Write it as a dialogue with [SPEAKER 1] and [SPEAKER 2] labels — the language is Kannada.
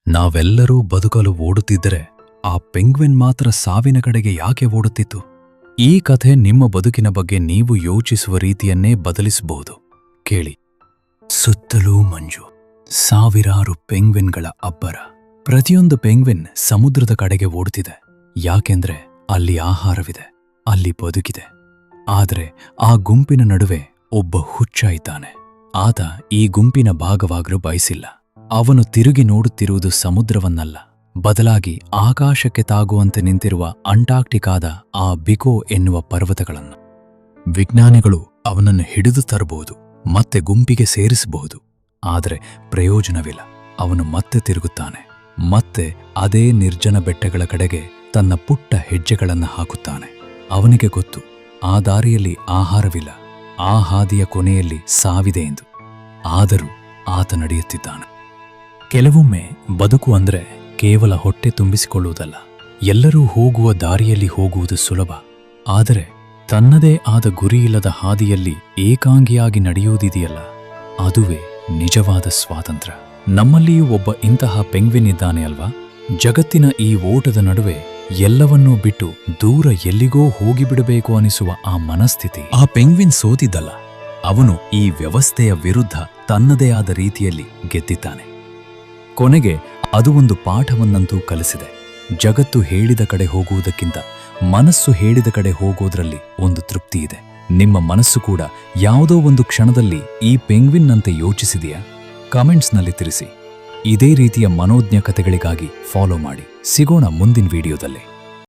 [SPEAKER 1] ನಾವೆಲ್ಲರೂ ಬದುಕಲು ಓಡುತ್ತಿದ್ದರೆ ಆ ಪೆಂಗ್ವಿನ್ ಮಾತ್ರ ಸಾವಿನ ಕಡೆಗೆ ಯಾಕೆ ಓಡುತ್ತಿತ್ತು? ಈ ಕಥೆ ನಿಮ್ಮ ಬದುಕಿನ ಬಗ್ಗೆ ನೀವು ಯೋಚಿಸುವ ರೀತಿಯನ್ನೇ ಬದಲಿಸಬಹುದು. ಕೇಳಿ. ಸುತ್ತಲೂ ಮಂಜು, ಸಾವಿರಾರು ಪೆಂಗ್ವಿನ್ಗಳ ಅಬ್ಬರ. ಪ್ರತಿಯೊಂದು ಪೆಂಗ್ವಿನ್ ಸಮುದ್ರದ ಕಡೆಗೆ ಓಡುತ್ತಿದೆ. ಯಾಕೆಂದ್ರೆ ಅಲ್ಲಿ ಆಹಾರವಿದೆ, ಅಲ್ಲಿ ಬದುಕಿದೆ. ಆದರೆ ಆ ಗುಂಪಿನ ನಡುವೆ ಒಬ್ಬ ಹುಚ್ಚ ಇದ್ದಾನೆ. ಆತ ಈ ಗುಂಪಿನ ಭಾಗವಾಗಲು ಬಯಸಿಲ್ಲ. ಅವನು ತಿರುಗಿ ನೋಡುತ್ತಿರುವುದು ಸಮುದ್ರವನ್ನಲ್ಲ, ಬದಲಾಗಿ ಆಕಾಶಕ್ಕೆ ತಾಗುವಂತೆ ನಿಂತಿರುವ ಅಂಟಾರ್ಕ್ಟಿಕಾದ ಆ ಬಿಕೋ ಎನ್ನುವ ಪರ್ವತಗಳನ್ನು. ವಿಜ್ಞಾನಿಗಳು ಅವನನ್ನು ಹಿಡಿದು ತರಬಹುದು, ಮತ್ತೆ ಗುಂಪಿಗೆ ಸೇರಿಸಬಹುದು. ಆದರೆ ಪ್ರಯೋಜನವಿಲ್ಲ. ಅವನು ಮತ್ತೆ ತಿರುಗುತ್ತಾನೆ, ಮತ್ತೆ ಅದೇ ನಿರ್ಜನ ಬೆಟ್ಟಗಳ ಕಡೆಗೆ ತನ್ನ ಪುಟ್ಟ ಹೆಜ್ಜೆಗಳನ್ನು ಹಾಕುತ್ತಾನೆ. ಅವನಿಗೆ ಗೊತ್ತು, ಆ ದಾರಿಯಲ್ಲಿ ಆಹಾರವಿಲ್ಲ, ಆ ಹಾದಿಯ ಕೊನೆಯಲ್ಲಿ ಸಾವಿದೆ ಎಂದು. ಆದರೂ ಆತ ನಡೆಯುತ್ತಿದ್ದಾನೆ. ಕೆಲವೊಮ್ಮೆ ಬದುಕು ಅಂದ್ರೆ ಕೇವಲ ಹೊಟ್ಟೆ ತುಂಬಿಸಿಕೊಳ್ಳುವುದಲ್ಲ. ಎಲ್ಲರೂ ಹೋಗುವ ದಾರಿಯಲ್ಲಿ ಹೋಗುವುದು ಸುಲಭ, ಆದರೆ ತನ್ನದೇ ಆದ ಗುರಿಯಿಲ್ಲದ ಹಾದಿಯಲ್ಲಿ ಏಕಾಂಗಿಯಾಗಿ ನಡೆಯುವುದಿದೆಯಲ್ಲ, ಅದುವೇ ನಿಜವಾದ ಸ್ವಾತಂತ್ರ್ಯ. ನಮ್ಮಲ್ಲಿಯೂ ಒಬ್ಬ ಇಂತಹ ಪೆಂಗ್ವಿನ್ ಇದ್ದಾನೆ ಅಲ್ವಾ? ಜಗತ್ತಿನ ಈ ಓಟದ ನಡುವೆ ಎಲ್ಲವನ್ನೂ ಬಿಟ್ಟು ದೂರ ಎಲ್ಲಿಗೋ ಹೋಗಿಬಿಡಬೇಕು ಅನಿಸುವ ಆ ಮನಸ್ಥಿತಿ. ಆ ಪೆಂಗ್ವಿನ್ ಸೋತಿದ್ದಲ್ಲ, ಅವನು ಈ ವ್ಯವಸ್ಥೆಯ ವಿರುದ್ಧ ತನ್ನದೇ ಆದ ರೀತಿಯಲ್ಲಿ ಗೆದ್ದಿದ್ದಾನೆ. ಕೊನೆಗೆ ಅದು ಒಂದು ಪಾಠವನ್ನಂತೂ ಕಲಿಸಿದೆ. ಜಗತ್ತು ಹೇಳಿದ ಕಡೆ ಹೋಗುವುದಕ್ಕಿಂತ ಮನಸ್ಸು ಹೇಳಿದ ಕಡೆ ಹೋಗೋದ್ರಲ್ಲಿ ಒಂದು ತೃಪ್ತಿ ಇದೆ. ನಿಮ್ಮ ಮನಸ್ಸು ಕೂಡ ಯಾವುದೋ ಒಂದು ಕ್ಷಣದಲ್ಲಿ ಈ ಪೆಂಗ್ವಿನ್ನಂತೆ ಯೋಚಿಸಿದೆಯಾ? ಕಾಮೆಂಟ್ಸ್ನಲ್ಲಿ ತಿಳಿಸಿ. ಇದೇ ರೀತಿಯ ಮನೋಜ್ಞ ಕಥೆಗಳಿಗಾಗಿ ಫಾಲೋ ಮಾಡಿ. ಸಿಗೋಣ ಮುಂದಿನ ವಿಡಿಯೋದಲ್ಲಿ.